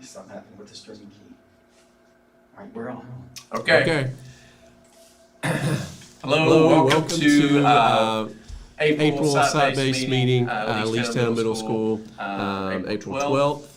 something happened with the streaming key. All right, we're on. Okay. Hello, welcome to April site-based meeting, Leachtown Middle School, April 12th,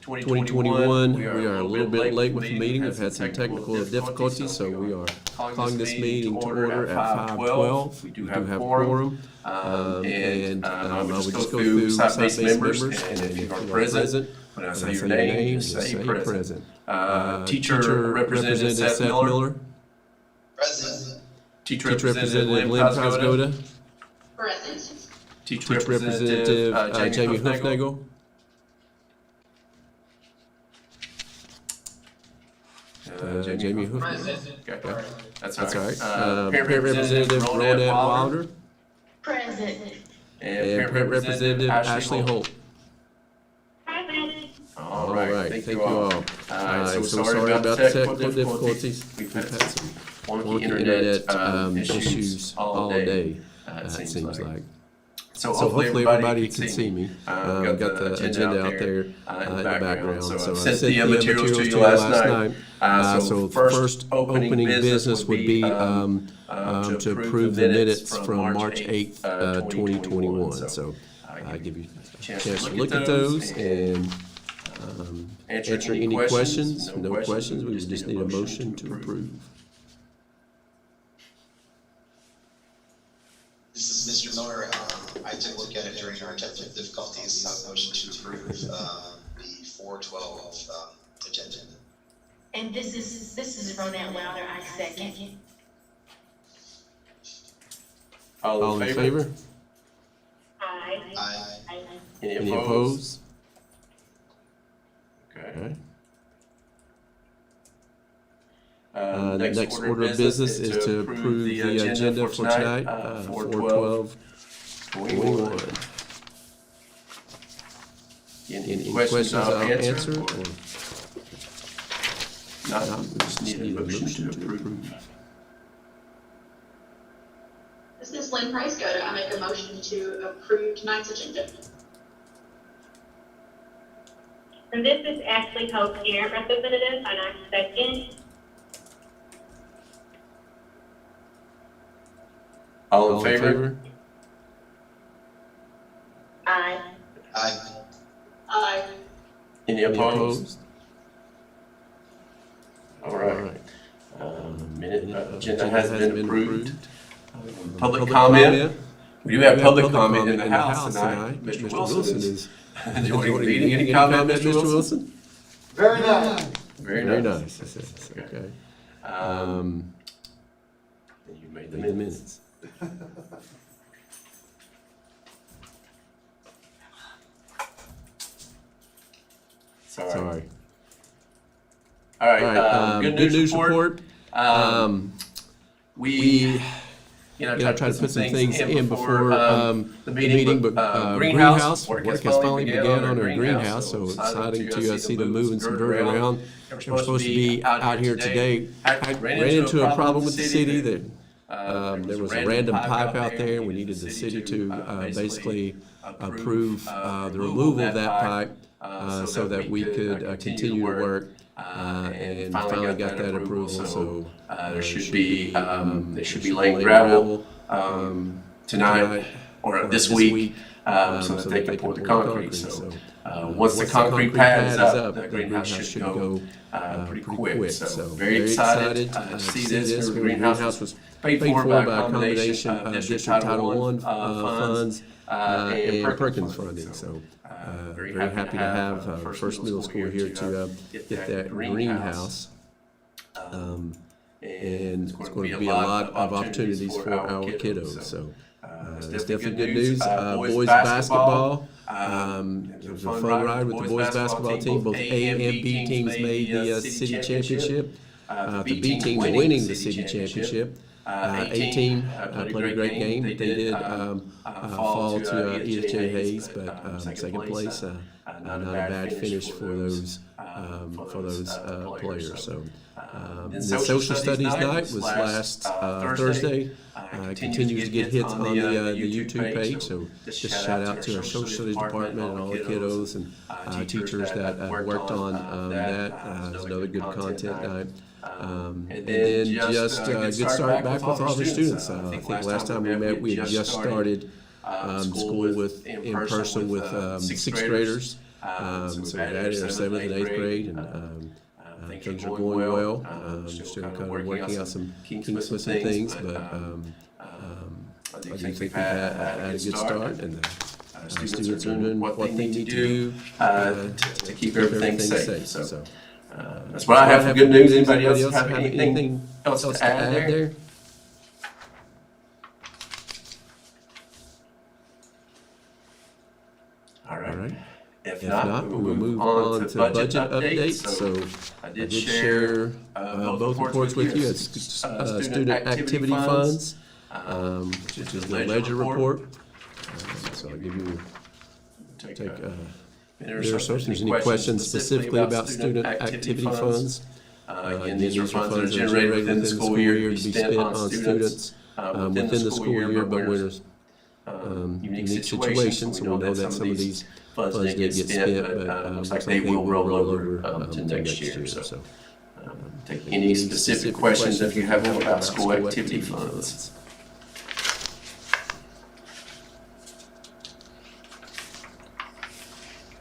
2021. We are a little bit late with the meeting. We've had some technical difficulties, so we are calling this meeting to order at 5:12. We do have quorum, and I will just go through site-based members, and if you are present, when I say your name, just say present. Teacher Representative Seth Miller. Present. Teacher Representative Lynn Cosgoda. Present. Teacher Representative Jamie Hoofnagel. Jamie Hoofnagel. Okay. That's all right. Parent Representative Ronette Wilder. Present. And Parent Representative Ashley Holt. Present. All right, thank you all. So sorry about the technical difficulties. We've had some wonky internet issues all day, it seems like. So hopefully everybody can see me. I've got the agenda out there in the background. So I sent the materials to you last night. So first opening business would be to approve the minutes from March 8th, 2021. So I give you a chance to look at those and answer any questions. No questions. We just need a motion to approve. This is Mr. Miller. I took a look at it during our technical difficulties. Motion to approve the 412 agenda. And this is Ronette Wilder. I second. All in favor? Aye. Aye. Any opposed? Okay. The next order of business is to approve the agenda for tonight, 4/12/21. Any questions I'll answer? Or not, we just need a motion to approve. This is Lynn Price-Goda. I make a motion to approve tonight's agenda. And this is Ashley Hope, Parent Representative, and I second. All in favor? Aye. Aye. Aye. Any opposed? All right. Agenda has been approved. Public comment. We do have public comment in the house tonight. Mr. Wilson is joining the meeting. Any comment, Mr. Wilson? Very nice. Very nice. Okay. You made the minutes. Sorry. All right. Good news report. We tried to put some things in before the meeting, but greenhouse work has finally begun on our greenhouse, so exciting to see them moving some dirt around. We're supposed to be out here today. I ran into a problem with the city that there was a random pipe out there, and we needed the city to basically approve the removal of that pipe so that we could continue to work. And finally got that approval, so they should be laying gravel tonight or this week so that they can pour the concrete. So once the concrete pad is up, the greenhouse should go pretty quick. So very excited to see this. The greenhouse was paid for by a combination of District Title I funds and Perkins funding. So very happy to have First Middle School here to get that greenhouse. And it's going to be a lot of opportunities for our kiddos. So it's definitely good news. Boys basketball. It was a fun ride with the boys basketball team. Both A and B teams made the city championship. The B team winning the city championship. A team played a great game. They did fall to Edith J. Hayes, but second place. Not a bad finish for those players. So The social studies night was last Thursday. Continues to get hits on the YouTube page, so just shout out to our social studies department and all the kiddos and teachers that worked on that. It's another good content night. And then just a good start back with all the students. I think last time we met, we had just started school in person with sixth graders. So we've added our 7th and 8th grade, and things are going well. Still kind of working out some kinks with some things, but I do think we've had a good start, and students are doing what they need to do to keep everything safe. So that's what I have for good news. Anybody else have anything else to add there? All right. If not, we'll move on to budget updates. So I did share both reports with you. It's student activity funds, which is the ledger report. So I'll give you take there. So if there's any questions specifically about student activity funds, again, these are funds that are generated within the school year to be spent on students within the school year, but when there's unique situations, so we know that some of these funds did get spent, but looks like they will roll over to next year. So take any specific questions if you have about school activity funds.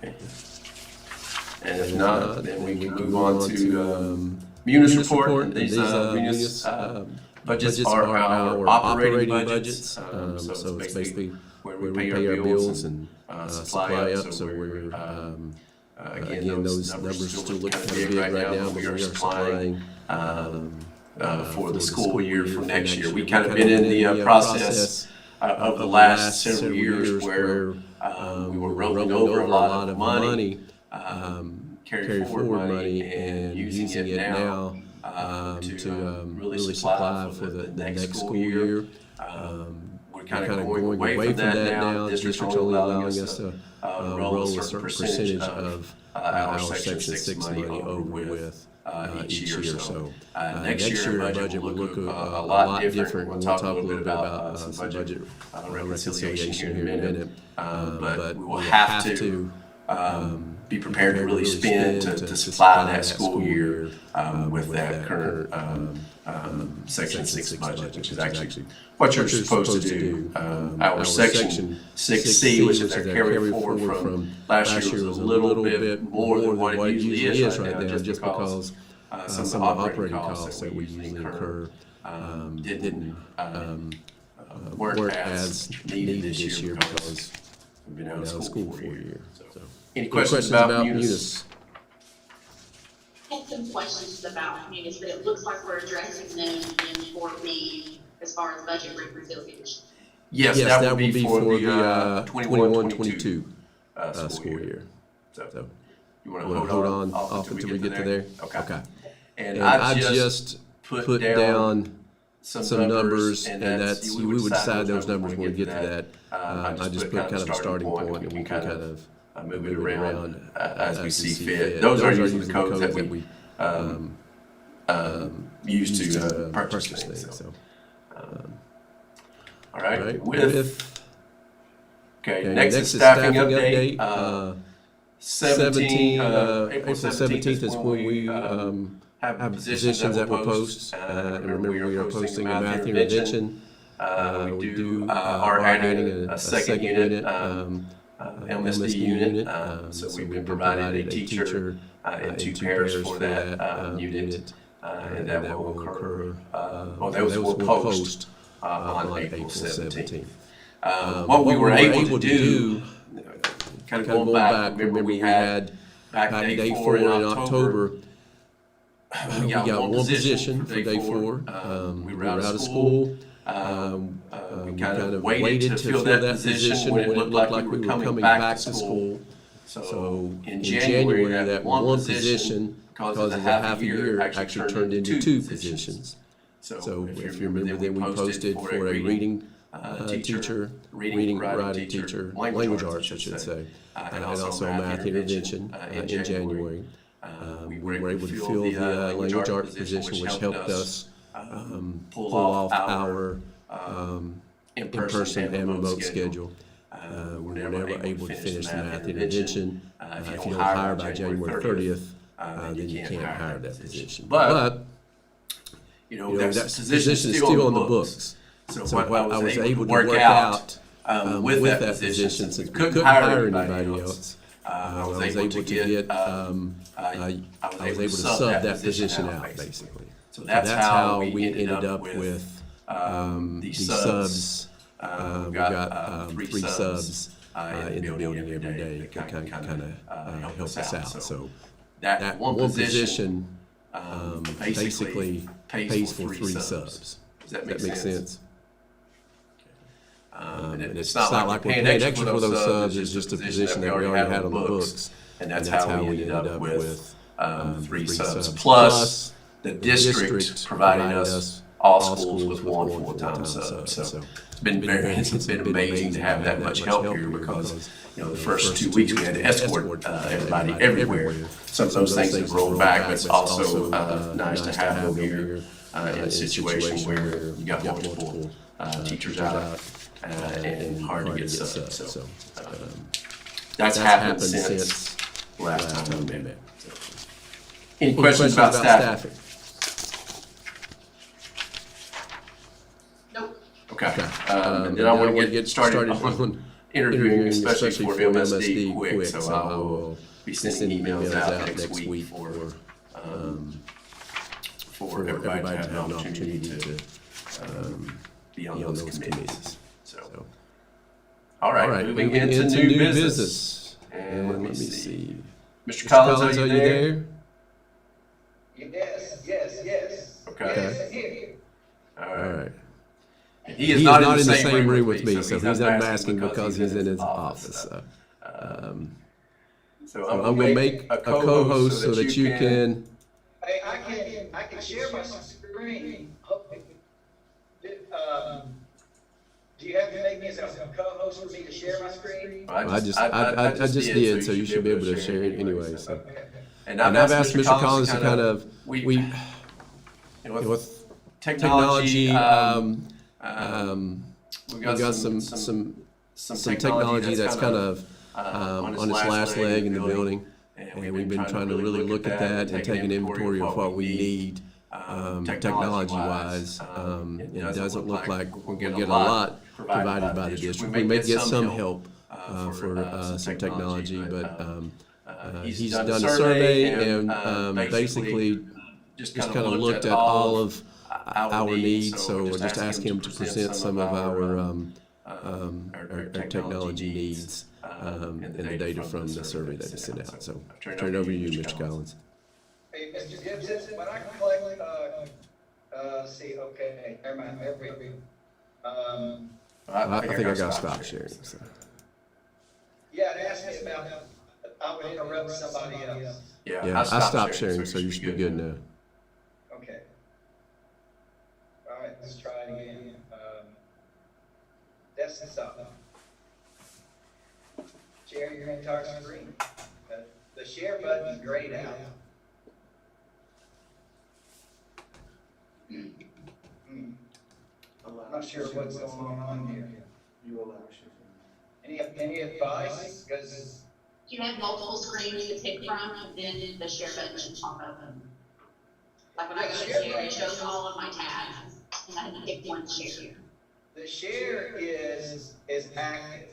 Okay. And if not, then we can move on to Munis report. And these Munis budgets are our operating budgets. So it's basically where we pay our bills and supply up. So we're again, those numbers still look kind of big right now, but we are supplying for the school year for next year. We kind of been in the process of the last several years where we were rolling over a lot of money, carry forward money, and using it now to really supply for the next school year. We're kind of going away from that now. The district's only allowing us to roll a certain percentage of our Section 6 money over with each year. So next year, our budget will look a lot different. We'll talk a little bit about some budget reconciliation here in a minute. But we'll have to be prepared to really spend to supply that school year with that current Section 6 budget, which is actually what you're supposed to do. Our Section 6C, which is our carry forward from last year, was a little bit more than what it usually is right now, just because some of the operating costs that we usually incur didn't weren't as needed this year because we've been out of school for a year. So. Any questions about Munis? I had some questions about Munis, but it looks like we're addressing them in 4B as far as budget reconciliation. Yes, that would be for the 21-22 school year. So you want to hold on off until we get to there? Okay. And I just put down some numbers, and that's we would decide those numbers when we get to that. I just put kind of a starting point, and we can kind of move it around as we see fit. Those are usually the codes that we use to purchase things. So, all right. Next is staffing update. April 17th is when we have positions that we'll post. And remember, we are posting a math intervention. We are adding a second unit. LMSD unit, so we've been provided a teacher and 2 pairs for that unit, and that will occur, those will post on April 17th. What we were able to do, kind of going back, remember we had back day 4 in October, we got one position for day 4, we were out of school. We kind of waited to fill that position when it looked like we were coming back to school. So in January, that one position, because of the half a year, actually turned into 2 positions. So if you remember, then we posted for a reading teacher, reading writing teacher, language arts, I should say, and also math intervention in January. We were able to fill the language art position, which helped us pull off our in-person and remote schedule. We were never able to finish the math intervention. If you don't hire by January 30th, then you can't hire that position. But that position is still on the books. So what I was able to work out with that position, since we couldn't hire anybody else, I was able to get, I was able to sub that position out, basically. So that's how we ended up with these subs. We've got 3 subs in the building every day to kind of help us out. So that one position basically pays for 3 subs. Does that make sense? And it's not like we're paying extra for those subs, it's just a position that we already had on the books. And that's how we ended up with 3 subs. Plus, the district provided us all schools with 1 full-time sub. So it's been amazing to have that much help here, because the first 2 weeks we had to escort everybody everywhere. Some of those things have rolled back, but it's also nice to have them here in a situation where you got multiple teachers out and hard to get subs. So that's happened since last time we met. Any questions about staffing? Nope. Okay. And then I want to get started on interviewing, especially for MSD quick. So I will be sending emails out next week for everybody to have an opportunity to be on those committees. So, all right, moving into new business. And let me see. Mr. Collins, are you there? Yes. Okay. Yes, I'm here. All right. He is not in the same room with me, so he's unmasking because he's in his office. So I'm going to make a co-host so that you can. Hey, I can share my screen. Do you have to make me as a co-host for me to share my screen? I just did, so you should be able to share it anyway. So. And I've asked Mr. Collins to kind of, with technology, we've got some technology that's kind of on its last leg in the building, and we've been trying to really look at that and take an inventory of what we need technology-wise. It doesn't look like we're going to get a lot provided by the district. We may get some help for some technology, but he's done a survey and basically just kind of looked at all of our needs. So we'll just ask him to present some of our technology needs and the data from the survey that he sent out. So turn it over to you, Mr. Collins. Hey, Mr. Gibson, when I click, see, okay, never mind, I think I got to stop sharing. So. Yeah, it asked me about, I would interrupt somebody else. Yeah, I stopped sharing, so you should be good now. Okay. All right, let's try it again. Desktop. Share your entire screen. The share button is grayed out. I'm not sure what's going on here. Any advice? Because You have multiple screens to pick from, then the share button should pop up. Like when I go to share, it shows all of my tabs, and I can pick one share. the share is active.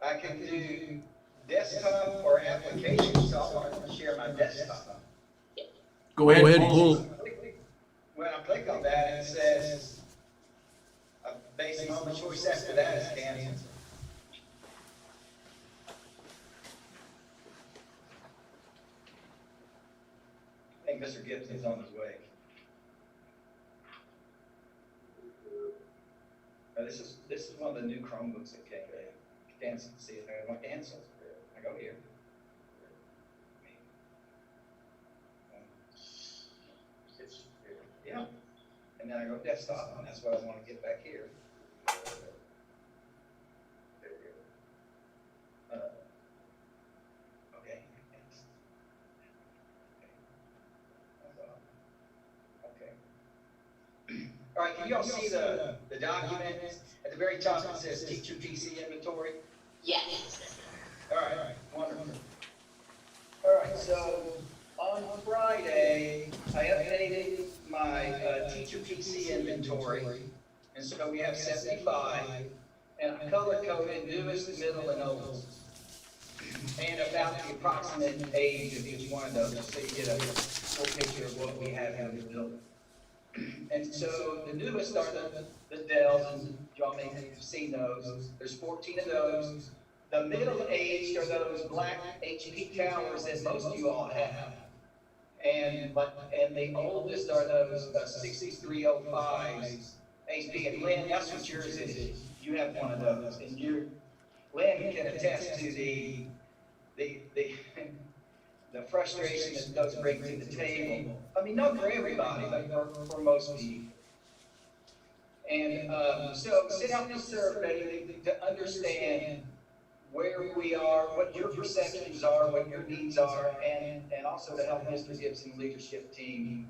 I can do desktop or application, so I want to share my desktop. Go ahead and pull. When I click on that, it says, basic moment choice after that is canceled. I think Mr. Gibson's on his way. This is one of the new Chromebooks that came in. Cancel, see if I want cancel. I go here. Yeah, and then I go desktop, and that's what I want to get back here. Okay. you all see the document? At the very top, it says teacher PC inventory. Yes. All right, wonderful. All right, so on Friday, I updated my teacher PC inventory. And so we have 75, and I color coded newest, middle, and oldest. And about the approximate age of each one of those, so you get a full picture of what we have in the building. And so the newest are the Dells, and y'all may have seen those. There's 14 of those. The middle aged are those black HP towers that most of you all have. And the oldest are those 6305s HP. And Lynn, that's what yours is. You have one of those. And Lynn can attest to the frustration that those bring to the table. I mean, not for everybody, but for most people. And so send out the survey to understand where we are, what your perceptions are, what your needs are, and also to help Mr. Gibson leadership team,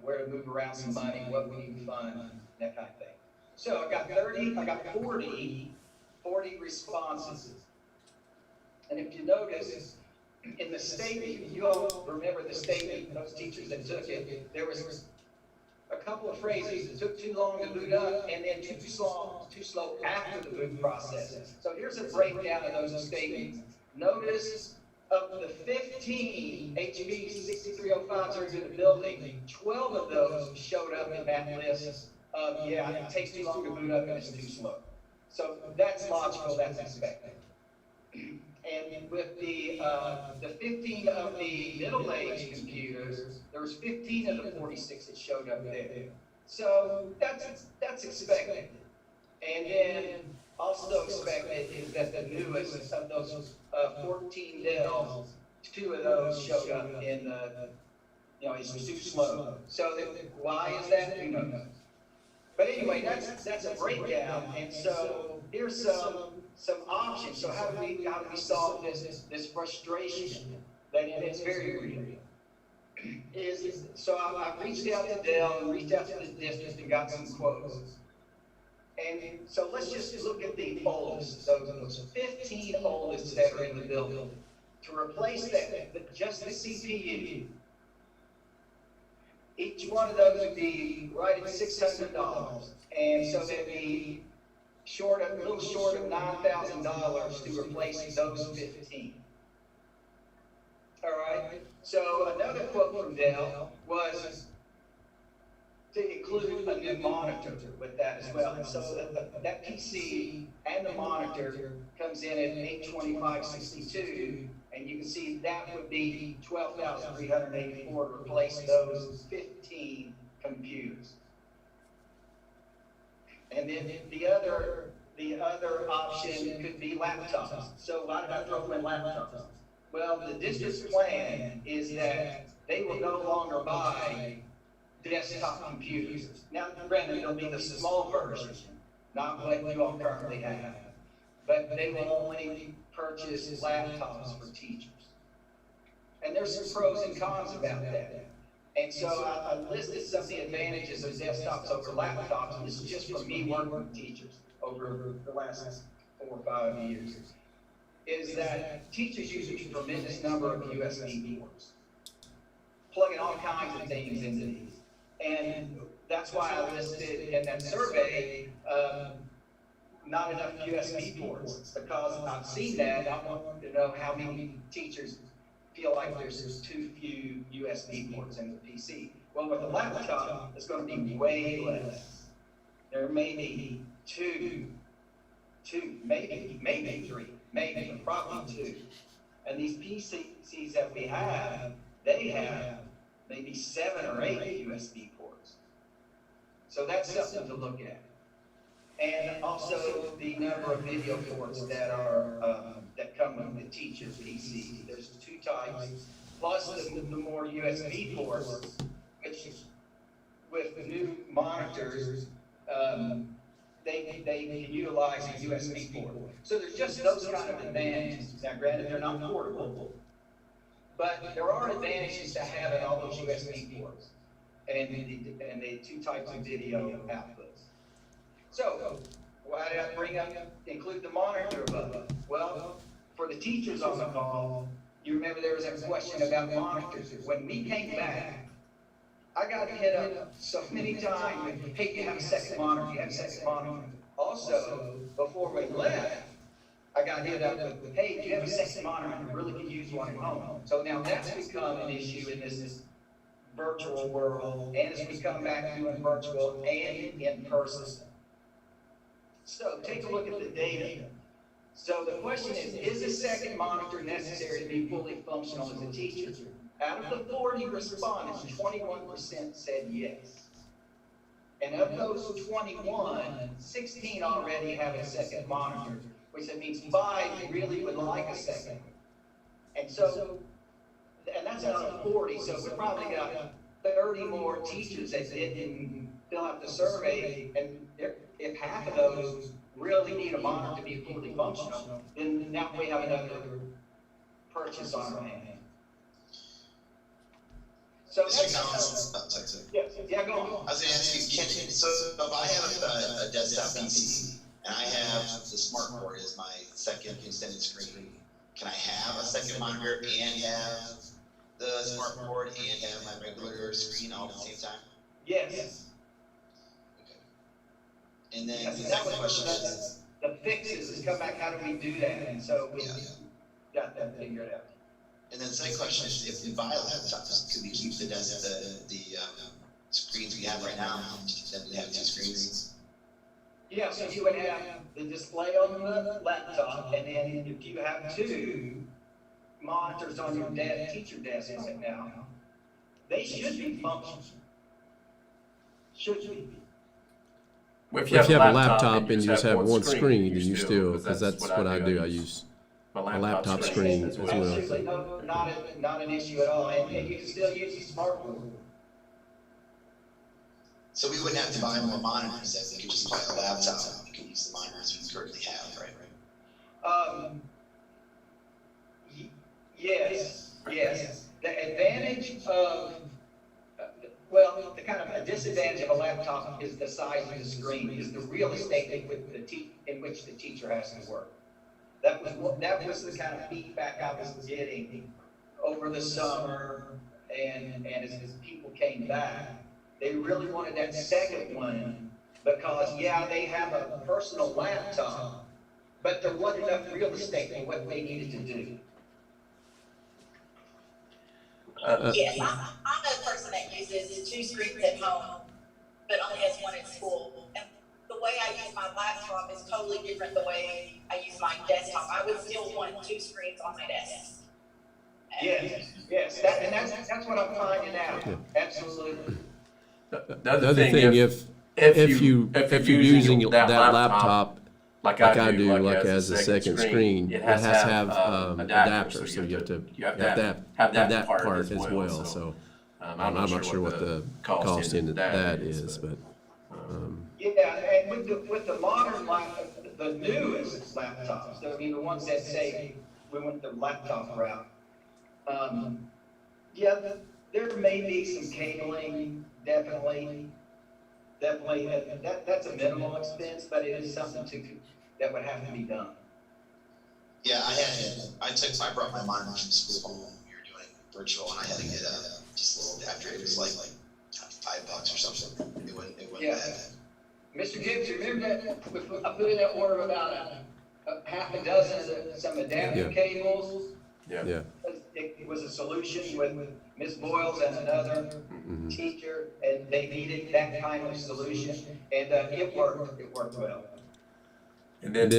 where to move around some money, what we need to fund, that kind of thing. So I got 40 responses. And if you notice, in the statement, you all remember the statement, those teachers that took it, there was a couple of phrases. It took too long to boot up, and then too slow after the boot process. So here's a breakdown of those statements. Notice of the 15 HB 6305s that are in the building, 12 of those showed up in that list of, yeah, it takes too long to boot up and it's too slow. So that's logical, that's expected. And with the 15 of the middle-aged computers, there was 15 of the 46 that showed up there. So that's expected. And then also expected is that the newest of those 14 Dells, 2 of those showed up in the, it's too slow. So why is that? Who knows? But anyway, that's a breakdown. And so here's some options. So how do we solve this frustration that it's very real? So I reached out to Dell and reached out to the district and got some quotes. And so let's just look at the oldest, those 15 oldest that are in the building. To replace that, just the CPU, each one of those would be right at $600. And so that'd be a little short of $9,000 to replace those 15. All right. So another quote from Dell was to include a new monitor with that as well. And so that PC and the monitor comes in at $825.62, and you can see that would be $12,384 to replace those 15 computers. And then the other option could be laptops. So why did I throw in laptops? Well, the district's plan is that they will no longer buy desktop computers. Now, granted, they'll be the small version, not what you all currently have, but they will only purchase laptops for teachers. And there's some pros and cons about that. And so I listed some of the advantages of desktops over laptops, and this is just from me working with teachers over the last 4 or 5 years, is that teachers use a tremendous number of USB ports, plugging all kinds of things into these. And that's why I listed in that survey not enough USB ports, because I've seen that. I want to know how many teachers feel like there's too few USB ports in the PC. Well, with a laptop, it's going to be way less. There may be two, maybe 3, maybe, but probably 2. And these PCs that we have, they have maybe 7 or 8 USB ports. So that's something to look at. And also the number of video ports that are that come with the teacher's PC. There's 2 types, plus the more USB ports, which with the new monitors, they can utilize a USB port. So there's just those kind of advantages. Now, granted, they're not portable, but there are advantages to having all those USB ports. and the two types of video outputs. So, why did I include the monitor above? Well, for the teachers on the call, you remember there was a question about monitors. When we came back, I got hit up so many times with, hey, you have a second monitor, you have a second monitor. Also, before we left, I got hit up with, hey, do you have a second monitor? I really could use one at home. So now that's become an issue in this virtual world, and as we come back doing virtual and in person. So take a look at the data. So the question is a second monitor necessary to be fully functional as a teacher? Out of the 40 respondents, 21% said yes. And of those 21, 16 already have a second monitor, which that means 5 really would like a second. And so, and that's out of 40, so we probably got 30 more teachers that didn't fill out the survey, and if half of those really need a monitor to be fully functional, then now we have another purchase on our hands. So yeah, go on. I was gonna ask you, so if I have a desktop PC and I have the smart board as my second extended screen, can I have a second monitor and have the smart board and have my regular screen all at the same time? Yes. Okay. And then the second question is, the fixes is come back, how do we do that? And so we got that figured out. and then the second question is, if via laptops, could we keep the screens we have right now, then we have 2 screens? Yeah, so you would have the display on the laptop, and then if you have 2 monitors on your teacher desk right now, they should be functional. Should be. If you have a laptop and you just have one screen, then you still, because that's what I do, I use my laptop screen as well. Absolutely, not an issue at all, and you can still use the smart board. So we wouldn't have to buy more monitors, that we could just buy a laptop, and we can use the monitors we currently have, right? Yes. The advantage of, well, the kind of a disadvantage of a laptop is the size of the screen, is the real estate in which the teacher has to work. That was the kind of feedback I was getting over the summer, and as people came back. They really wanted that second one because, yeah, they have a personal laptop, but there wasn't enough real estate for what they needed to do. Yes, I'm a person that uses 2 screens at home, but only has 1 at school. And the way I use my laptop is totally different the way I use my desktop. I would still want 2 screens on my desk. Yes, that's what I'm finding out. Yeah. Absolutely. The other thing, if you're using that laptop like I do, like as a second screen, it has to have adapter, so you have to have that part as well. So I'm not sure what the cost in that is, but yeah, and with the modern the newest laptops, I mean the ones that say we went the laptop route. Yeah, there may be some cabling. Definitely, that's a minimal expense, but it is something that would have to be done. Yeah, I brought my monitor from school when we were doing virtual, and I had to get just a little adapter. It was like $5 or something. It wasn't bad. Mr. Gibbs, remember that I put in that order about a half a dozen of some adapter cables. yeah. It was a solution with Ms. Boyles and another teacher, and they needed that kind of solution, and it worked well. And then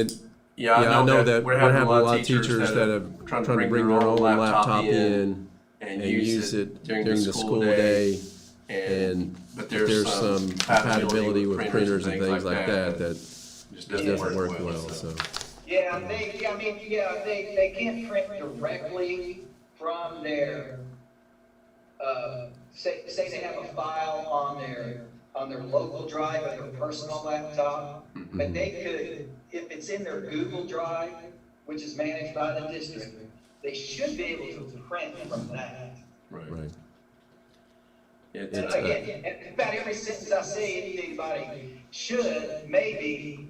I know that we're having a lot of teachers that are trying to bring their own laptop in and use it during the school day, but there's some compatibility with printers and things like that just doesn't work well. So. Yeah, they can't print directly from their, say they have a file on their local drive or their personal laptop, but they could, if it's in their Google Drive, which is managed by the district, they should be able to print from that. Right. It's, Again, about every sentence I say, anybody should, maybe,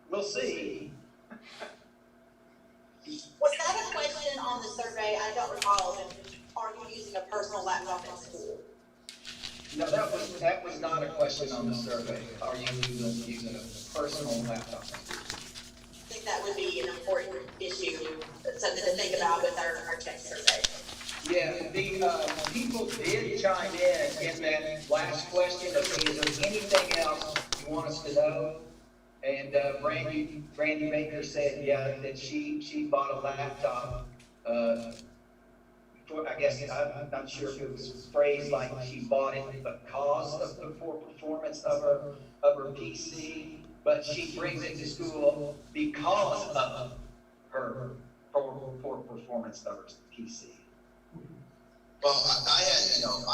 we'll see. Was that a question on the survey? I don't recall. Are you using a personal laptop at school? No, that was not a question on the survey. Are you using a personal laptop? I think that would be an important issue, something to think about with our tech survey. Yeah, the people did chime in that last question of, is there anything else you want us to know? And Brandy Baker said, yeah, that she bought a laptop. I guess I'm not sure if it was phrased like she bought it because of the poor performance of her PC, but she brings it to school because of her poor performance of her PC. Well, I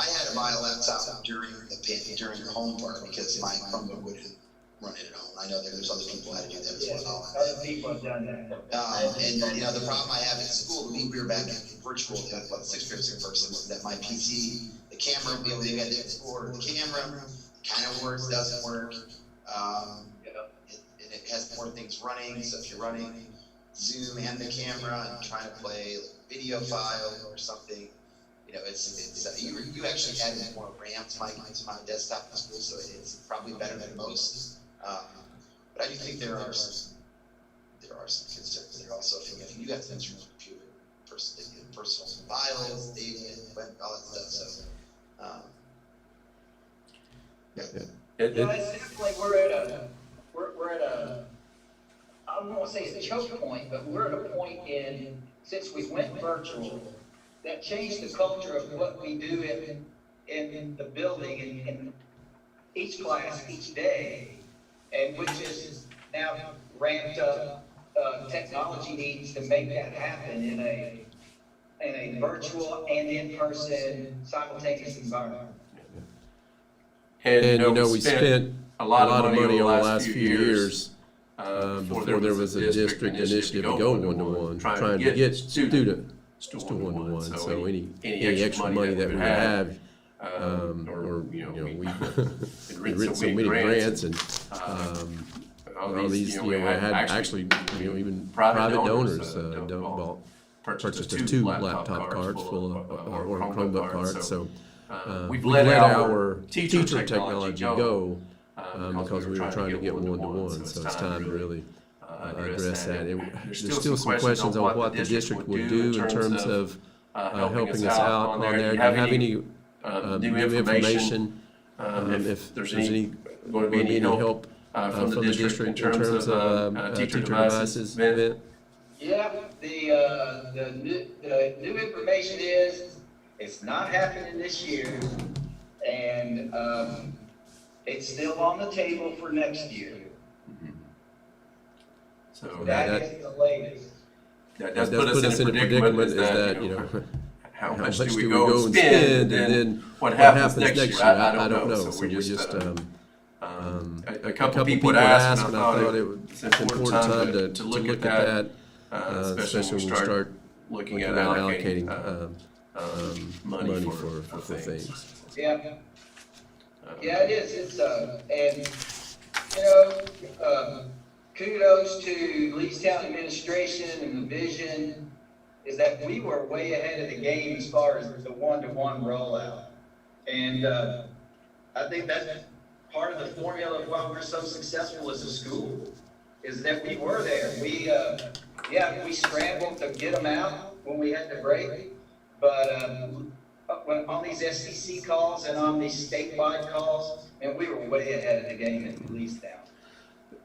had to buy a laptop during the home part because my Chromebook wouldn't run it at home. I know there's other people who had to do that as well. Other people have done that. And the problem I have at school, we were back in virtual, about 6 years ago person, was that my PC, the camera, we had to explore the camera, kind of works, doesn't work. And it has more things running, so if you're running Zoom and the camera and trying to play like a video file or something, you actually added more RAM to my desktop in school, so it's probably better than most. But I do think there are some concerns there also. If you have to enter your computer, personal files, data, all that stuff. So, It's definitely we're at a I don't want to say it's a choke point, but we're at a point since we went virtual that changed the culture of what we do in the building in each class each day, and which is now ramped up technology needs to make that happen in a virtual and in-person simultaneous environment. and we spent a lot of money over the last few years before there was a district initiative to go one-to-one, trying to get students to one-to-one. So any extra money that we have, or we've written so many grants and all these, we had actually even private donors purchased 2 laptop carts full of or Chromebook carts. So we've let our teacher technology go because we were trying to get one-to-one. So it's time to really address that. There's still some questions on what the district will do in terms of helping us out on there. Do you have any new information? If there's any going to be any help from the district in terms of teacher devices, Vince? Yeah, the new information is it's not happening this year, and it's still on the table for next year. So that is the latest. That does put us in a predicament is that, how much do we go and spend, and then what happens next year? I don't know. So we just, a couple people asked, and I thought it's an important time to look at that, especially when we start looking at allocating money for things. Yeah. Yeah, it is. It's, kudos to Leestown administration and the vision is that we were way ahead of the game as far as the one-to-one rollout. And I think that's part of the formula of why we're so successful as a school is that we were there. We scrambled to get them out when we had to break, but on these SEC calls and on these statewide calls, and we were way ahead of the game at Leestown.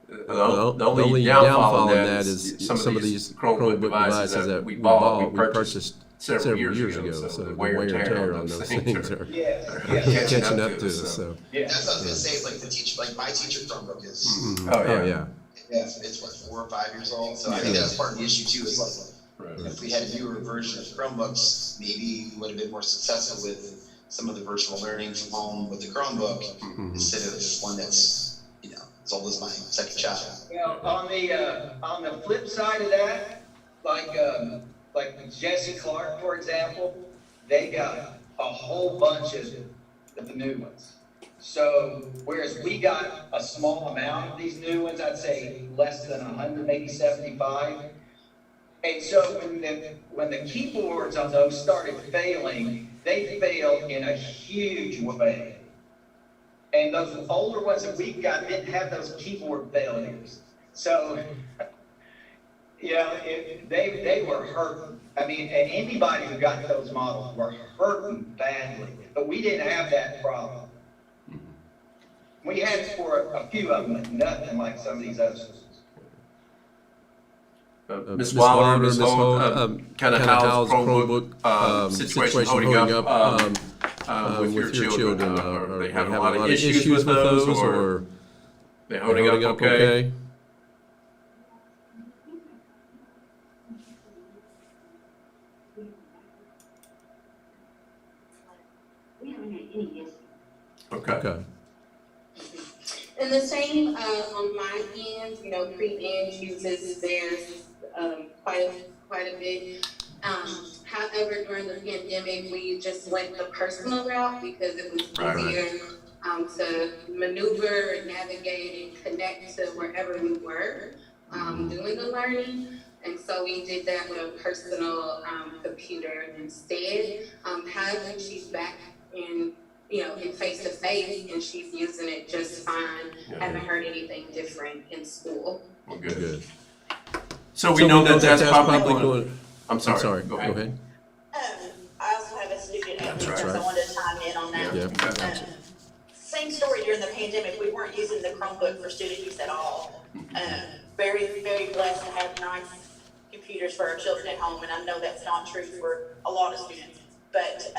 The only downfall in that is some of these Chromebook devices that we purchased several years ago. So the wear and tear on those things are catching up to us. So that's what I was gonna say. Like my teacher Chromebook is. Yeah. It's what 4 or 5 years old. So I think that's part of the issue too. Is like if we had a newer version of Chromebooks, maybe we would have been more successful with some of the virtual learning from home with the Chromebook instead of one that's as old as my second child. On the flip side of that, like Jesse Clark, for example, they got a whole bunch of the new ones. So whereas we got a small amount of these new ones, I'd say less than 100, maybe 75. And so when the keyboards on those started failing, they failed in a huge way. And those older ones that we got didn't have those keyboard failures. So, they were hurting. I mean, and anybody who got those models were hurting badly, but we didn't have that problem. We had it for a few of them, but nothing like some of these others. Ms. Wilder, Ms. Holt, kind of how's Chromebook situation holding up with your children? Are they having a lot of issues with those, or they holding up okay? We haven't had any issues. Okay. And the same on my end, pre-end uses theirs quite a bit. However, during the pandemic, we just went the personal route because it was easier to maneuver, navigate, and connect to wherever we were doing the learning. And so we did that with a personal computer instead. However, she's back in face to face, and she's using it just fine. Haven't heard anything different in school. Well, good. So we know that that's probably going. I'm sorry. Go ahead. I also have a student at That's so right. I wanted to chime in on that. Yeah. Same story during the pandemic. We weren't using the Chromebook for student use at all. Very, very blessed to have nice computers for our children at home, and I know that's not true for a lot of students, but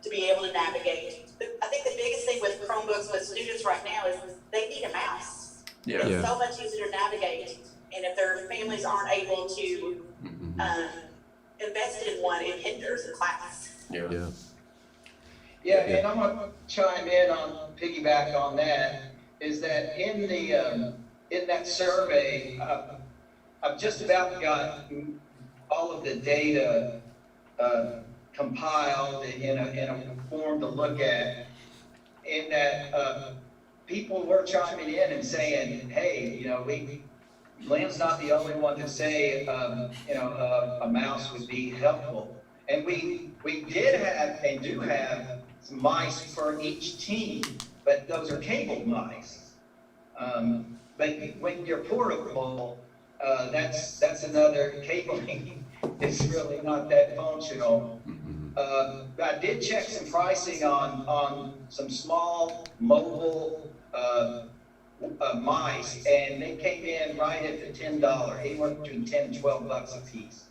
to be able to navigate. I think the biggest thing with Chromebooks with students right now is they need a mouse. Yeah. It's so much easier to navigate, and if their families aren't able to invest in one, it hinders the class. Yeah, and I'm gonna chime in on, piggyback on that, is that in that survey, I've just about got all of the data compiled in a form to look at, in that people were chiming in and saying, hey, Lynn's not the only one to say, a mouse would be helpful. And we did have and do have some mice for each team, but those are cable mice. But when you're portable, that's another cabling. It's really not that functional. I did check some pricing on some small mobile mice, and they came in right at the $10, anywhere between $10 and $12 a piece.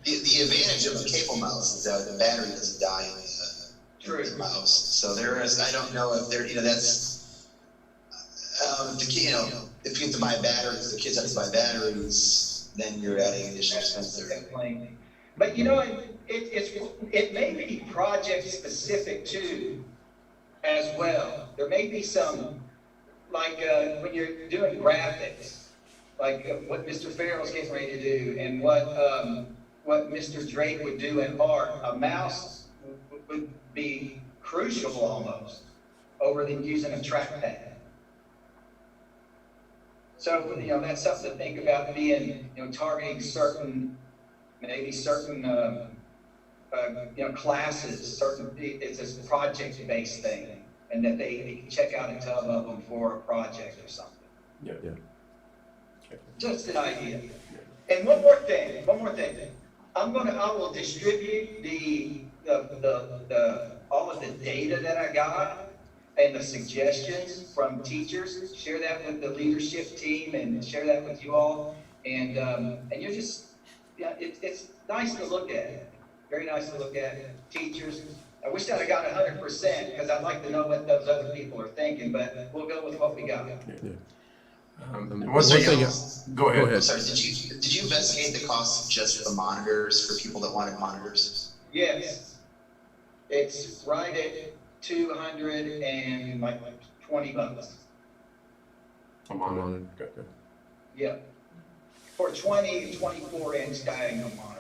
The advantage of a cable mouse is that the battery doesn't die on the mouse. So I don't know if that's, if you have to buy batteries, the kids have to buy batteries, then you're adding additional expense there. But it may be project specific too, as well. There may be some, like when you're doing graphics, like what Mr. Farrell's getting ready to do, and what Mr. Drake would do in art. A mouse would be crucial almost over than using a trackpad. So that's something to think about, being targeting certain classes, it's a project-based thing, and that they can check out a tub of them for a project or something. Yeah. Just an idea. And one more thing. I will distribute all of the data that I got and the suggestions from teachers. Share that with the leadership team and share that with you all. And you're just, it's nice to look at. Very nice to look at. Teachers. I wish I'd have got 100% because I'd like to know what those other people are thinking, but we'll go with what we got. Go ahead. Sorry, did you investigate the cost of just the monitors for people that wanted monitors? Yes. It's right at $220. I'm on it. Yeah. For 20 to 24 inch diagonal monitor.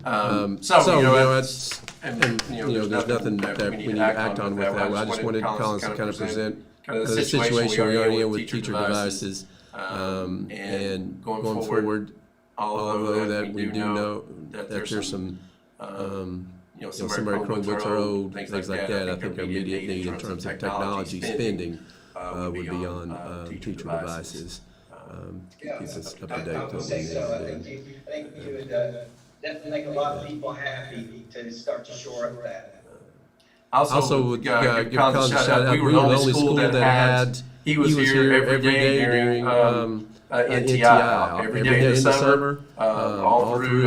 That's, and, there's nothing that we need to act on with that. I just wanted Collins to kind of present the situation we are in with teacher devices. And going forward, although that we do know that there's some, some of our Chromebooks are old, things like that, I think our immediate need in terms of technology spending would be on teacher devices. Keep us up to date. I would say so. I think you would definitely make a lot of people happy to start to shore up that. Also, would give Collins a shout out. We were the only school that had. He was here every day during NTI, every day in the summer, all through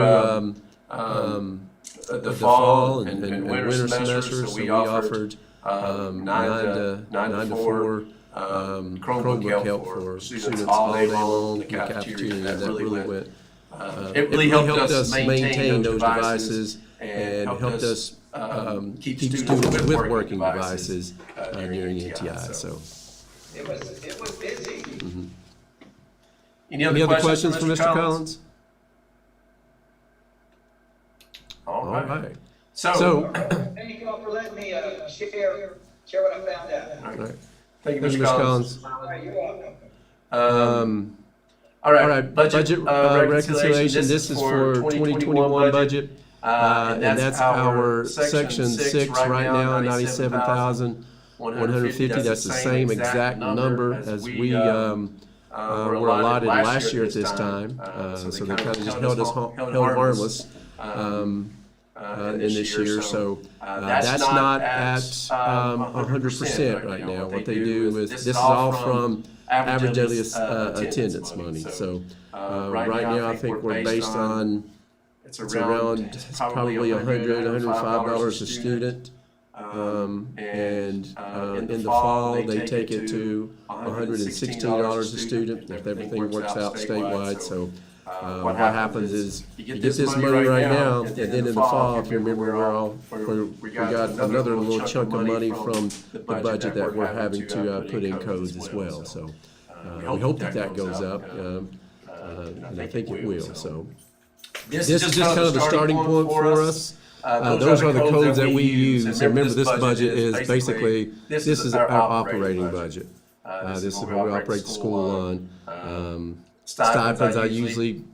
the fall and winter semesters. So we offered 9 to 4 Chromebook help for students all day long in the cafeteria. That really went. It really helped us maintain those devices and helped us keep students with working devices during NTI. So. It was busy. Mm-hmm. Any other questions for Mr. Collins? All right. So Thank you all for letting me share what I found out. all right. Thank you, Mr. Collins. All right, you're welcome. All right. Budget reconciliation. This is for 2021 budget, and that's our section 6 right now, 97,150. That's the same exact number as we were allotted last year at this time. So they kind of just held harmless in this year. So that's not at 100% right now. What they do is this is all from average daily attendance money. So right now I think we're based on it's probably $100, $105 a student. And in the fall, they take it to $116 a student if everything works out statewide. So what happens is you get this money right now, and then in the fall, if you remember, we got another little chunk of money from the budget that we're having to put in codes as well. So we hope that goes up, and I think it will. So this is just kind of the starting point for us. Those are the codes that we use. And remember, this budget is basically, this is our operating budget. This is what we operate the school on. Stipends, I usually,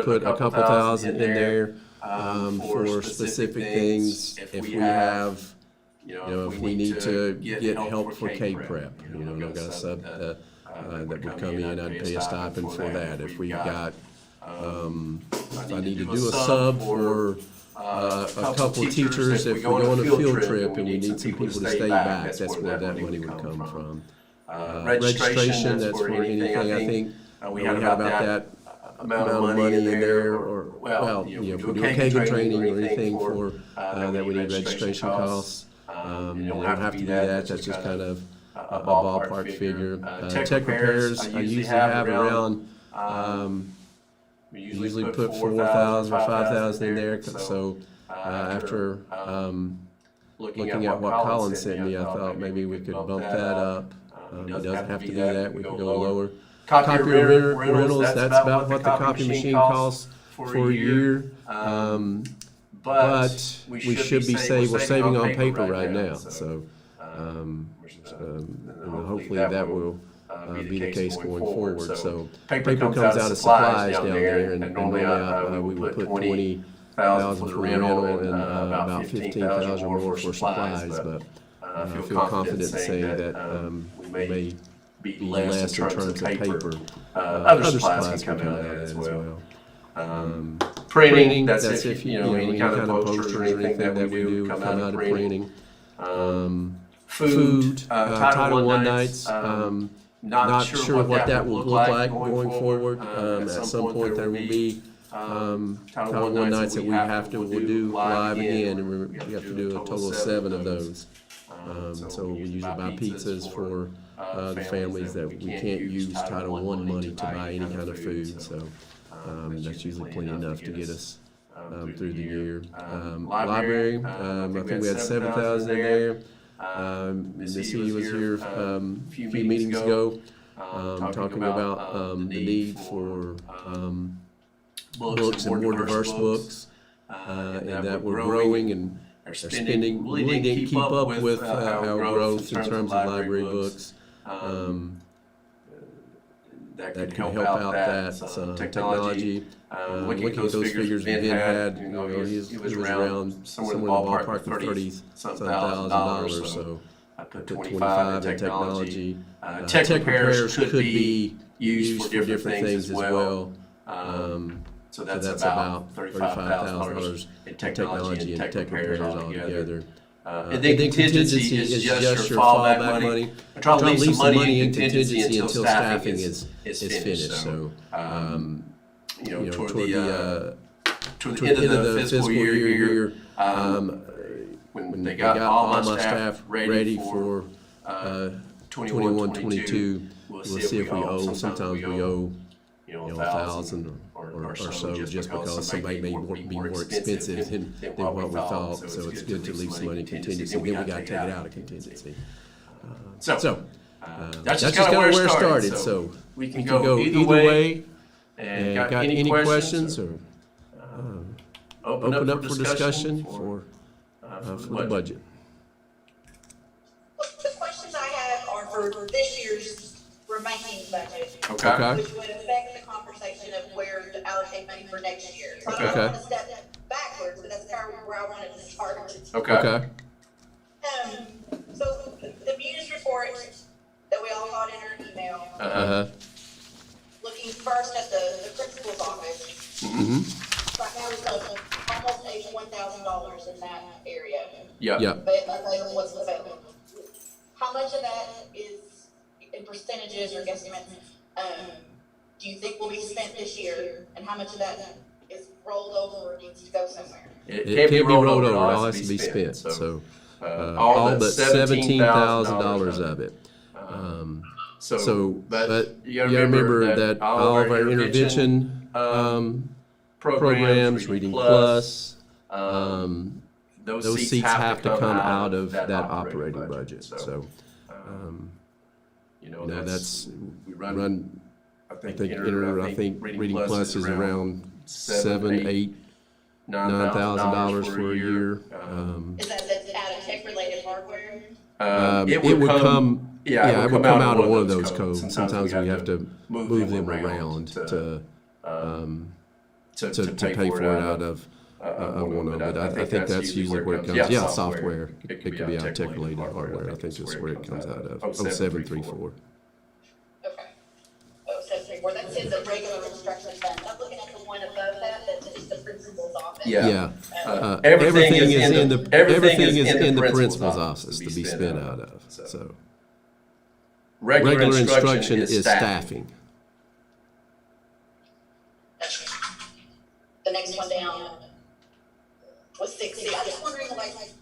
put a couple thousand in there for specific things. If we have, if we need to get help for K-Prep, I've got a sub that would come in, I'd pay a stipend for that. If we got, if I need to do a sub for a couple teachers, if we're going on a field trip and we need some people to stay back, that's where that money would come from. Registration, that's for anything, I think we have about that amount of money in there, or, if we do a Kagan training or anything for, that we need registration costs. You don't have to do that, that's just kind of a ballpark figure. Tech repairs, I usually have around, we usually put 4,000 or 5,000 in there. So after looking at what Colin sent me, I thought maybe we could bump that up. It doesn't have to do that. We can go lower. Copier rentals, that's about what the copy machine costs for a year. But we should be we're saving on paper right now. So hopefully that will be the case going forward. So paper comes out of supplies down there, and normally we would put 20,000 for rental and about 15,000 more for supplies. But I feel confident in saying that we may be less in terms of paper. Other supplies can come out of that as well. Printing, that's if any kind of posters or anything that we do come out of printing. Food, Title I nights. Not sure what that will look like going forward. At some point there will be Title I nights that we'll do live again, and we have to do a total of 7 of those. So we usually buy pizzas for the families that we can't use Title I money to buy any kind of food. So that's usually plenty enough to get us through the year. Library, I think we had 7,000 in there. Ms. E was here a few meetings ago talking about the need for books and more diverse books. and that we're growing and our spending really didn't keep up with our growth in terms of library books. That could help out that technology. Looking at those figures Ben had, he was around somewhere in the ballpark of $30,000. So I put 25 in technology. Tech repairs could be used for different things as well. So that's about $35,000 in technology and tech repairs altogether. And then contingency is just your fallback money. I try to leave some money in contingency until staffing is finished. So, toward the end of the fiscal year, when they got all my staff ready for 21, 22, we'll see if we owe. Sometimes we owe, 1,000 or so, just because somebody may be more expensive than what we thought. So it's good to leave some money in contingency. Then we got to take it out of contingency. So that's just kind of where it started. So we can go either way. And got any questions or open up for discussion for the budget? The questions I have are for this year's remaining budget. Okay. Which would affect the conversation of where to allocate money for next year. So I don't Okay. want to step backwards, but that's kind of where I wanted to start. Okay. So the Muse report that we all got in our email, Uh-huh. looking first at the principal's office. Mm-hmm. Right now, we've got almost $81,000 in that area. Yeah. But available, what's available. How much of that is in percentages or guesstimates, do you think will be spent this year? And how much of that is rolled over or needs to go somewhere? It can't be rolled over. It all has to be spent. So all but $17,000 of it. But you gotta remember that all of our intervention programs, Reading Plus, those seats have to come out of that operating budget. So, that's, we run, I think Reading Plus is around $7,000, $8,000, $9,000 for a year. Is that out of tech-related hardware? It would come. Yeah, it would come out of one of those codes. Sometimes we have to move them around to pay for it out of one of it. I think that's usually where it comes. Yeah, software. It could be out of tech-related hardware. I think that's where it comes out of. 0734. Okay. 0734, that's in the regular instruction fund. I'm looking at the one above that, that's just the principal's office. Yeah. Everything is in the principal's office to be spent out of. So regular instruction is staffing. The next one down was 6C. I'm just wondering, is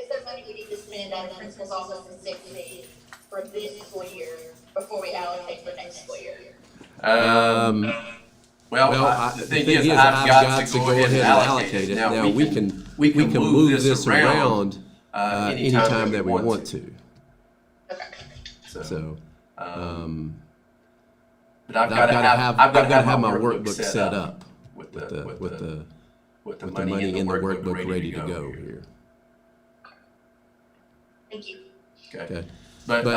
there money we need to spend out of principal's office in 6C for this school year before we allocate for next school year? Well, the thing is, I've got to go ahead and allocate it. Now, we can move this around anytime that we want to. Okay. So, but I've got to have my workbook set up with the money in the workbook ready to go here. Thank you. Okay. But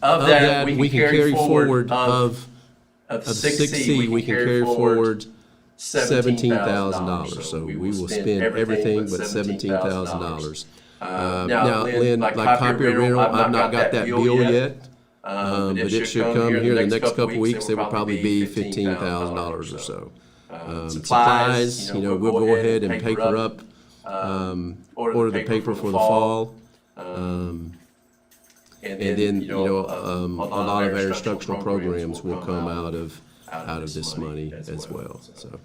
of that, we can carry forward of 6C, we can carry forward $17,000. So we will spend everything but $17,000. Now, Lynn, like copyright rental, I've not got that bill yet, but it should come here in the next couple weeks. It will probably be $15,000 or so. Supplies, we'll go ahead and paper up, order the paper for the fall. And then, a lot of our instructional programs will come out of this money as well. So,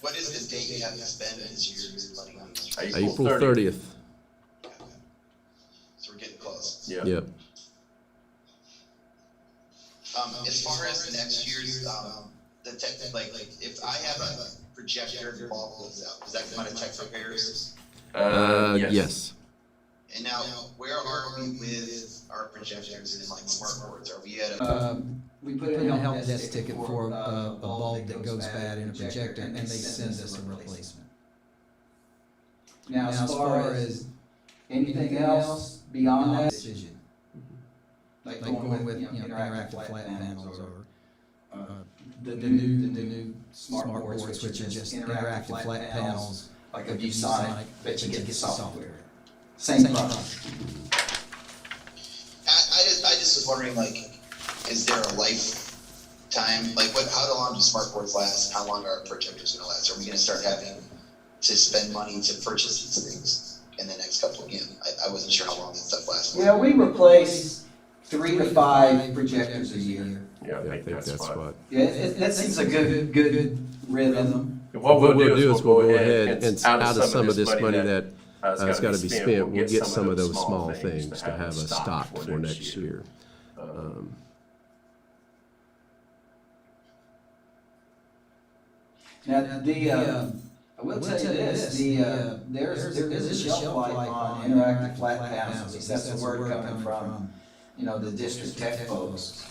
What is the date you have to spend this year's money on? April 30th. So we're getting close. Yep. As far as next year's, the tech, if I have a projector and bulb goes out, does that come out of tech repairs? Yes. And now, where are we with our projectors and like smart boards? Are we at a? We put in a help desk ticket for a bulb that goes bad in a projector, and they send us a replacement. Now, as far as anything else beyond that decision, like going with, interactive flat panels or the new smart boards, which are just interactive flat panels, like a ViewSonic, but you get the software. Same product. I just was wondering, like, is there a lifetime? Like, how long do smart boards last? How long are our projectors going to last? Are we going to start having to spend money to purchase these things in the next couple of years? I wasn't sure how long that stuff lasts. Yeah, we replace 3 to 5 projectors a year. Yeah, I think that's what. Yeah, that seems a good rhythm. What we'll do is we'll go ahead and out of some of this money that has got to be spent, we'll get some of those small things to have a stock for next year. Now, I will tell you this, there is a shelf life on interactive flat panels, at least that's the word coming from, the district tech folks.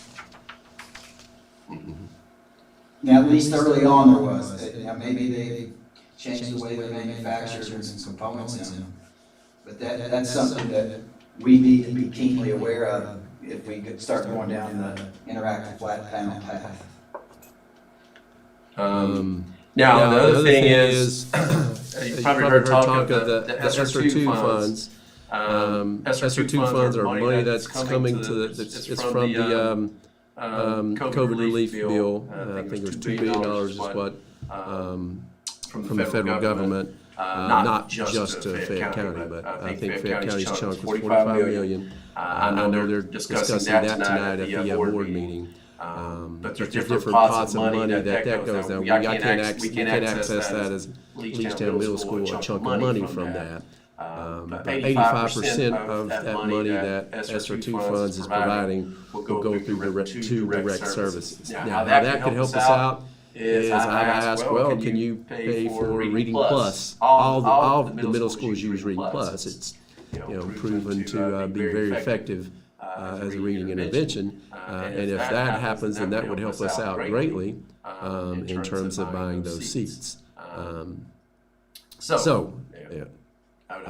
Now, at least early on there was, maybe they changed the way they manufactured some components in them. But that's something that we need to be keenly aware of if we start going down the interactive flat panel path. Now, the other thing is, you've probably heard talk of the ESSER2 funds. ESSER2 funds are money that's coming to it's from the COVID relief bill. I think it was $2 billion is what from the federal government, not just to Fayette County, but I think Fayette County's chunk was $45 million. I know they're discussing that tonight at the board meeting. But there's different pots of money that goes down. We can't access that as Leechtown Middle School, a chunk of money from that. But 85% of that money that ESSER2 funds is providing will go through two direct services. Now, how that could help us out is I've asked, well, can you pay for Reading Plus? All the middle schools use Reading Plus. It's proven to be very effective as a reading intervention, and if that happens, then that would help us out greatly in terms of buying those seats. I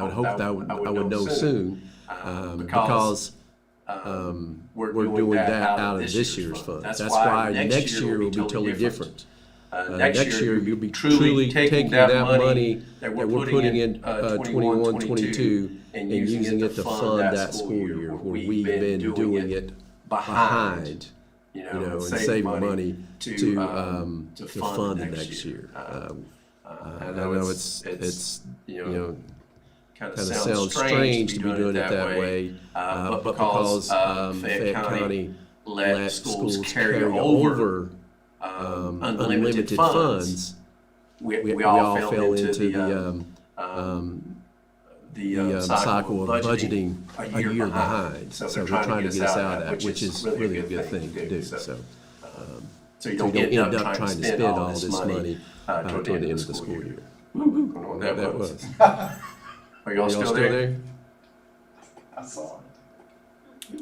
would hope that I would know soon because we're doing that out of this year's funds. That's why next year will be totally different. Next year you'll be truly taking that money that we're putting in 21, 22 and using it to fund that school year where we've been doing it behind, and saving money to fund the next year. I know it's kind of sounds strange to be doing it that way, but because Fayette County let schools carry over unlimited funds, we all fell into the cycle of budgeting a year behind. So they're trying to get us out of that, which is really a good thing to do. So you don't end up trying to spend all this money toward the end of the school year. That was. Are y'all still there? I saw it.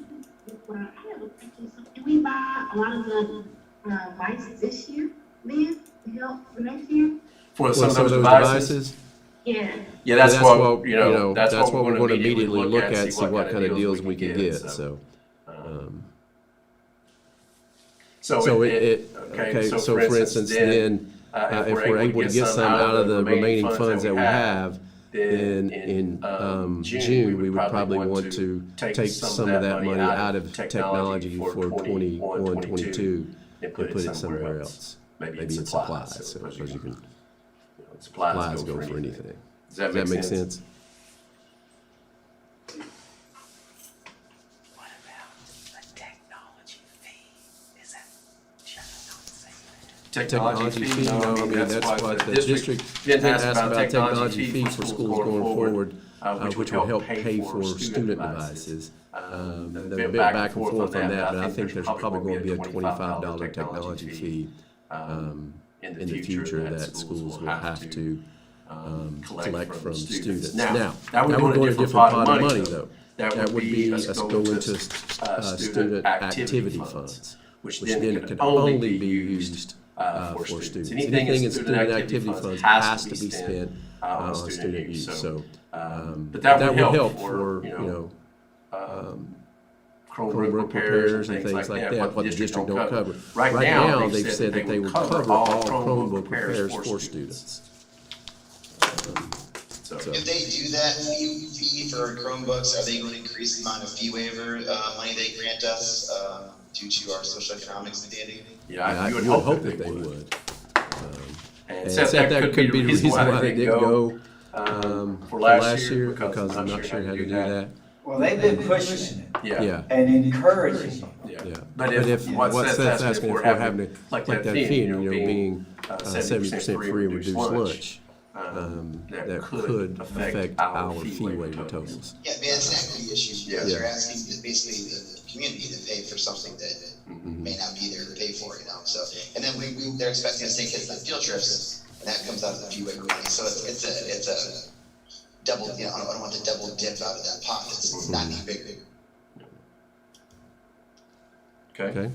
Well, I have a question. So can we buy a lot of the devices this year, then, to help for next year? For some of those devices? Yeah. Yeah, that's what we're going to immediately look at, see what kind of deals we can get. So for instance, then if we're able to get some out of the remaining funds that we have, then in June, we would probably want to take some of that money out of technology for 21, 22 and put it somewhere else, maybe in supplies, so because you can, supplies go for anything. Does that make sense? What about the technology fee? Is that, should I not say that? Technology fee, I mean, that's what the district didn't ask about technology fee for schools going forward, which will help pay for student devices. They're a bit back and forth on that, but I think there's probably going to be a $25 technology fee in the future that schools will have to collect from students. Now, that that would would go go in in a different pot of money, though. That would be us go into student activity funds, which then could only be used for students. Anything in student activity funds has to be spent on student use. So, but that would help for, Chromebook repairs and things like that, what the district don't cover. Right now, they've said that they will cover all Chromebook repairs for students. So, If they do that fee for Chromebooks, are they going to increase the amount of fee waiver money they grant us due to our social economic standing? yeah, you would hope that they would. And except that could be the reason why they didn't go for last year, because I'm not sure how to do that. Well, they've been pushing it Yeah. and encouraging it. Yeah, But but if if what what Seth's Seth's asking asking for for having to like collect that that fee, fee, being 70% free and reduced lunch, that could affect our fee waiver totals. Yeah, I mean, it's an equity issue because Yeah. you're asking basically the community to pay for something that may not be there to pay for, So, and then they're expecting us to take kids on field trips, and that comes out of the fee waiver money. So it's a double, I don't want to double dip out of that pot. It's not any bigger. Okay?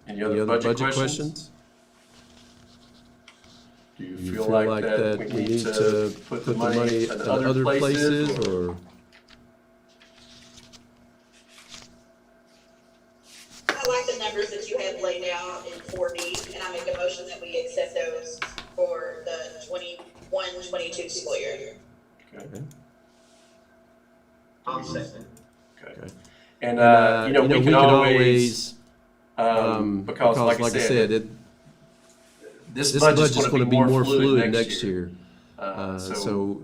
Any Any other budget questions? Do Do you feel like that we need to put the money in other places, or? I like the numbers that you have laid out in 4B, and I make a motion that we accept those for the 21-22 school year. Okay. I'll second. Okay. And, we can always, because like I said, this budget's going to be more fluid next year. So,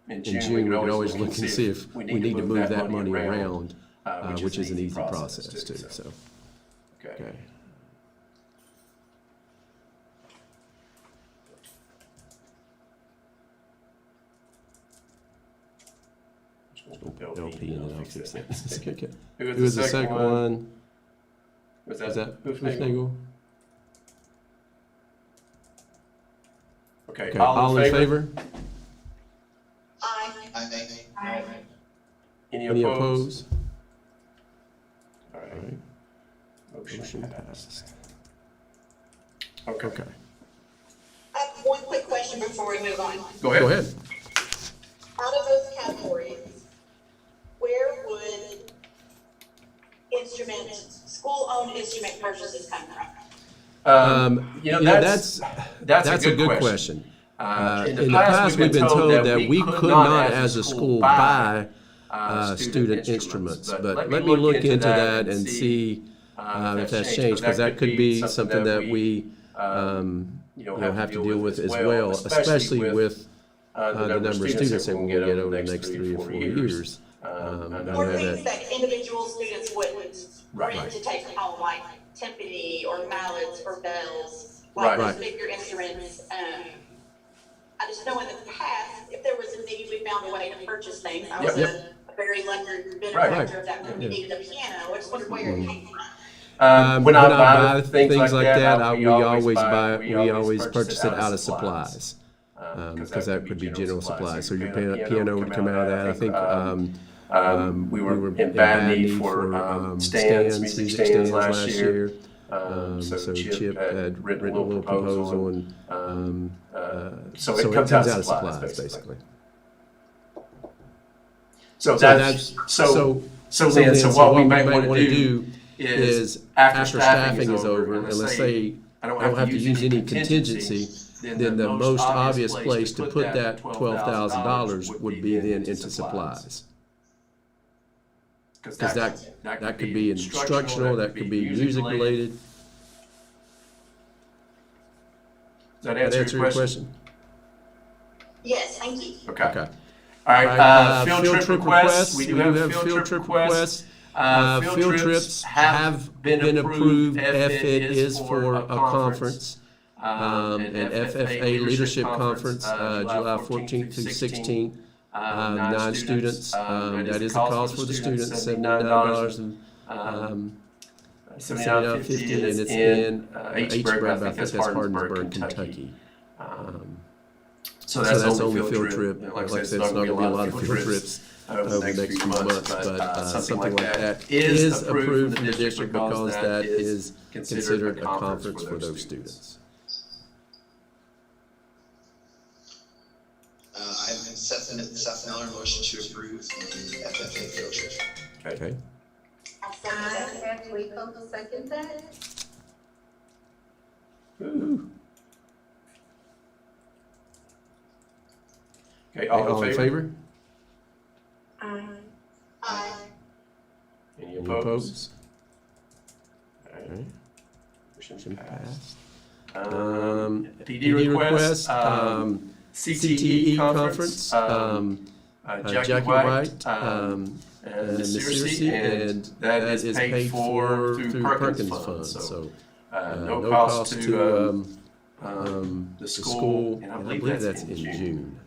in June, we can always look and see if we need to move that money around, which is an easy process too, so. Okay. LP and then I'll fix it. Okay. Who was the second one? Was Was that Hoofnagel? Hoofnagel? Okay, Okay, all in favor? Aye. Any Any opposed? opposed? All All right, right, motion passed. Okay. Okay, I have one quick question before we move on. Go ahead. go ahead. Out of those categories, where would school-owned instrument purchases come from? That's a good question. In the past, we've been told that we could not, as a school, buy student instruments. But let me look into that and see if that's changed, because that could be something that we have to deal with as well, especially with the number of students that we'll get over the next 3 or 4 years. I know Or things that. that individual students wouldn't Right. rent to take home, like timpani or mallets or bells, Right. like Right. those bigger instruments. I just know in the past, if there was a need, we found a way to purchase things. I was Yep. a very lucky Right. benefactor of that when we Yeah. needed a piano. I just wondered where it came from. When I buy things like that, we always purchase it out of supplies. Because that could be general supplies. So your piano would come out of that. I think we were in bad need for stands, music stands last year. So Chip had written a little proposal, and so it comes out of supplies, basically. So what we might want to do is, after staffing is over, and let's say I don't have to use any contingency, then the most obvious place to put that $12,000 would be then into supplies. Because that could be instructional, that could be music related. Does that answer your question? Yes, thank you. Okay. Okay. All right, field trip requests. We do have field trip requests. Field trips have been approved if it is for a conference. An FFA Leadership Conference, July 14th through 16th. 9 students, that is the cost for the students, $79 and $79.50, and it's in H-Brab, I think that's Hardinsburg, Kentucky. So that's the only field trip. Like I said, it's not going to be a lot of field trips over the next few months, but something like that is approved from the district because that is considered a conference for those students. I'm Seth Miller, motion to approve the FFA field trip. Okay. Actually, Hope will second that. Ooh. Okay, all in favor? Aye. Any opposed? All right. Motion passed. PD request, CTE conference, Jackie White, and Ms. Searcy, and that is paid for through Perkins Funds. So no cost to the school, and I believe that's in June.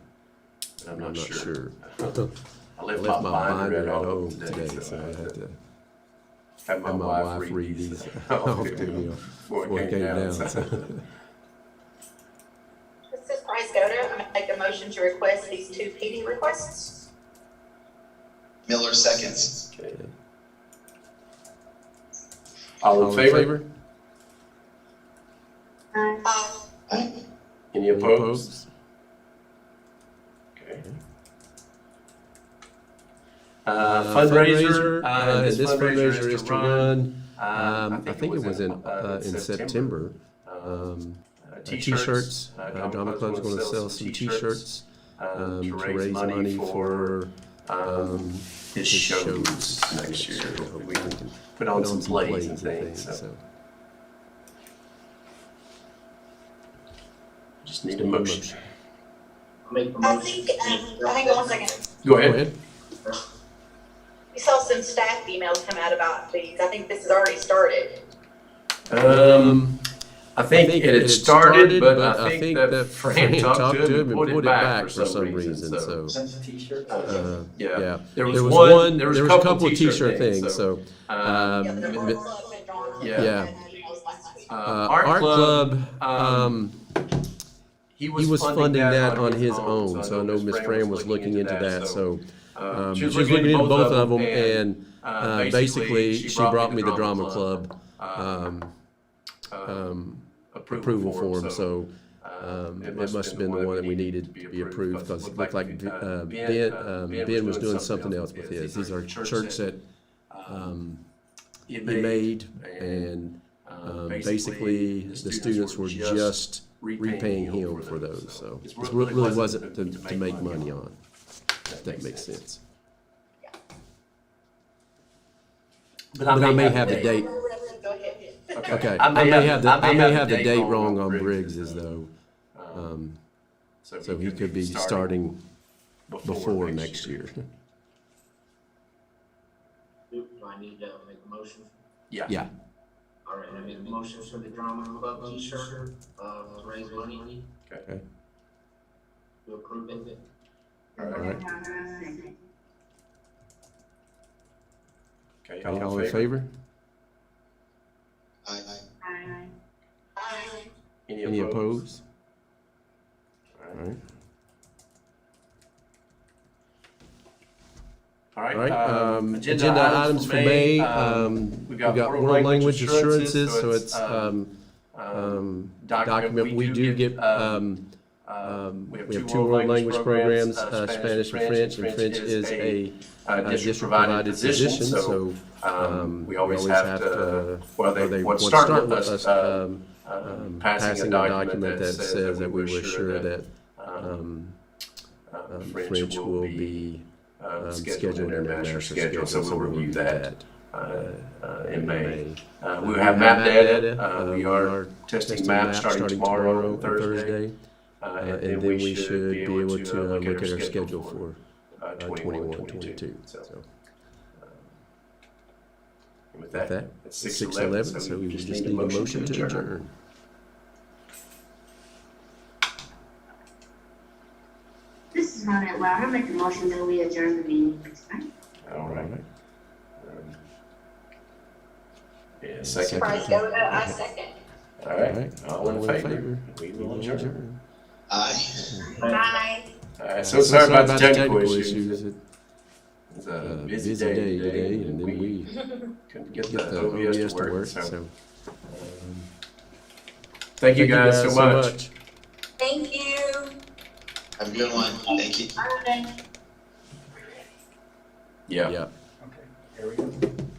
I'm not sure. I left my binder at home today, so I had to have my wife read these off to me before it came down. This is Price Goda. I'm going to make a motion to request these two PD requests. Miller seconds. Okay. All in favor? Aye. Any opposed? Okay. Fundraiser, and this fundraiser is to run, I think it was in September. T-shirts, Drama Club's going to sell some T-shirts to raise money for his shows next year. Hopefully we can put on some plays and things. So. Just need a motion. I think, hang on 1 second. Go ahead. We saw some staff emails come out about these. I think this has already started. I think it had started, but I think that Fran talked to him and put it back for some reason. So, yeah, there was a couple of T-shirt things. So, yeah, Art Club. He was funding that on his own. So I know Miss Fran was looking into that. So. She was looking into both of them, and basically she brought me the drama club approval form. So it must have been the one that we needed to be approved because it looked like Ben was doing something else with his. These are shirts that he made, and basically the students were just repaying him for those. So it really wasn't to make money on. If that makes sense. But I may have the date. Okay, I may have the date wrong on Briggs's though. So he could be starting before next year. Do I need to make a motion? Yeah. All right, I make a motion for the drama club T-shirt to raise money. Okay. To approve it. All right. Okay, all in favor? Aye. Any opposed? All right. All right, agenda items for May. We've got world language assurances, so it's document. We do get, we have two world language programs, Spanish and French is a district-provided position, so we always have to, well, they want to start with us passing a document that says that we were sure that French will be scheduled in their master schedule, so we'll review that in May. We have map data. We are testing maps starting tomorrow, Thursday, and then we should be able to look at our schedule for 21-22. So with that, it's 6:11, so we just need a motion to adjourn. This is Ronette Loud. I make a motion that we adjourn the meeting. All right. Yeah, second. Price Goda, I second. All right. All in favor? We will adjourn. Aye. Bye. All right, so sorry about the technical issues. It's a Busy day today, and then we couldn't get get the the OBS OBS to work, so. Thank thank you guys so much. Thank you. Have a good one. Thank you. Bye. Yeah. Yeah.